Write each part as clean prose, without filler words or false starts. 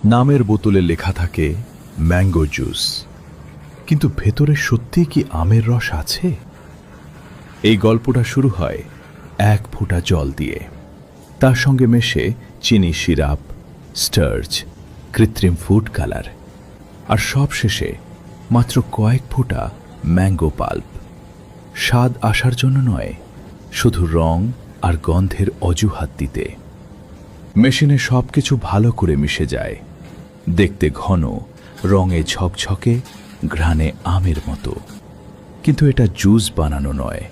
নামের বোতলে লেখা থাকে ম্যাঙ্গো জুস, কিন্তু ভেতরে সত্যি কি আমের রস আছে? এই গল্পটা শুরু হয় এক ফোঁটা জল দিয়ে, তার সঙ্গে মেশে চিনি সিরাপ, স্টার্চ, কৃত্রিম ফুড কালার, আর সব শেষে মাত্র কয়েক ফোঁটা ম্যাঙ্গো পাল্প। স্বাদ আসার জন্য নয়, শুধু রং আর গন্ধের অজুহাত দিতে। মেশিনে সবকিছু ভালো করে মিশে যায়, দেখতে ঘন, রঙে ঝকঝকে, ঘ্রাণে আমের মতো। কিন্তু এটা জুস বানানো নয়,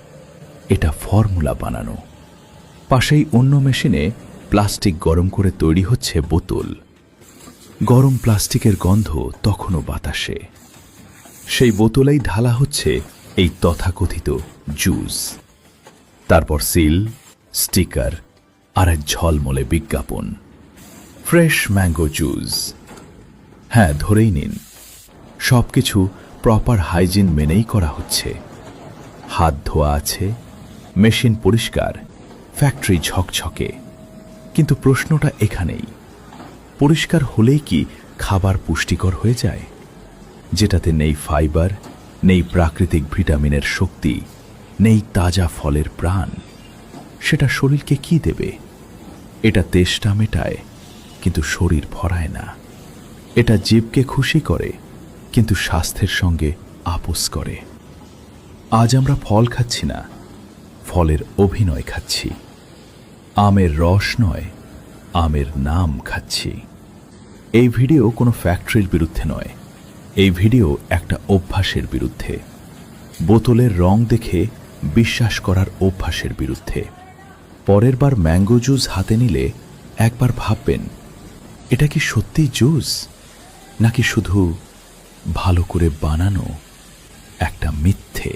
এটা ফর্মুলা বানানো। পাশেই অন্য মেশিনে প্লাস্টিক গরম করে তৈরি হচ্ছে বোতল। গরম প্লাস্টিকের গন্ধ তখনও বাতাসে। সেই বোতলেই ঢালা হচ্ছে এই তথাকথিত জুস। তারপর সিল, স্টিকার আর এক ঝলমলে বিজ্ঞাপন, ফ্রেশ ম্যাঙ্গো জুস। হ্যাঁ, ধরেই নিন, সবকিছু প্রপার হাইজিন মেনেই করা হচ্ছে। হাত ধোয়া আছে, মেশিন পরিষ্কার, ফ্যাক্টরি ঝকঝকে। কিন্তু প্রশ্নটা এখানেই, পরিষ্কার হলেই কি খাবার পুষ্টিকর হয়ে যায়? যেটাতে নেই ফাইবার, নেই প্রাকৃতিক ভিটামিনের শক্তি, নেই তাজা ফলের প্রাণ, সেটা শরীরকে কি দেবে? এটা তেষ্টা মেটায়, কিন্তু শরীর ভরায় না। এটা জীবকে খুশি করে, কিন্তু স্বাস্থ্যের সঙ্গে আপোস করে। আজ আমরা ফল খাচ্ছি না, ফলের অভিনয় খাচ্ছি। আমের রস নয়, আমের নাম খাচ্ছি। এই ভিডিও কোনো ফ্যাক্টরির বিরুদ্ধে নয়, এই ভিডিও একটা অভ্যাসের বিরুদ্ধে। বোতলের রং দেখে বিশ্বাস করার অভ্যাসের বিরুদ্ধে। পরের বার ম্যাঙ্গো জুস হাতে নিলে একবার ভাববেন, এটা কি সত্যি জুস, নাকি শুধু ভালো করে বানানো একটা মিথ্যে?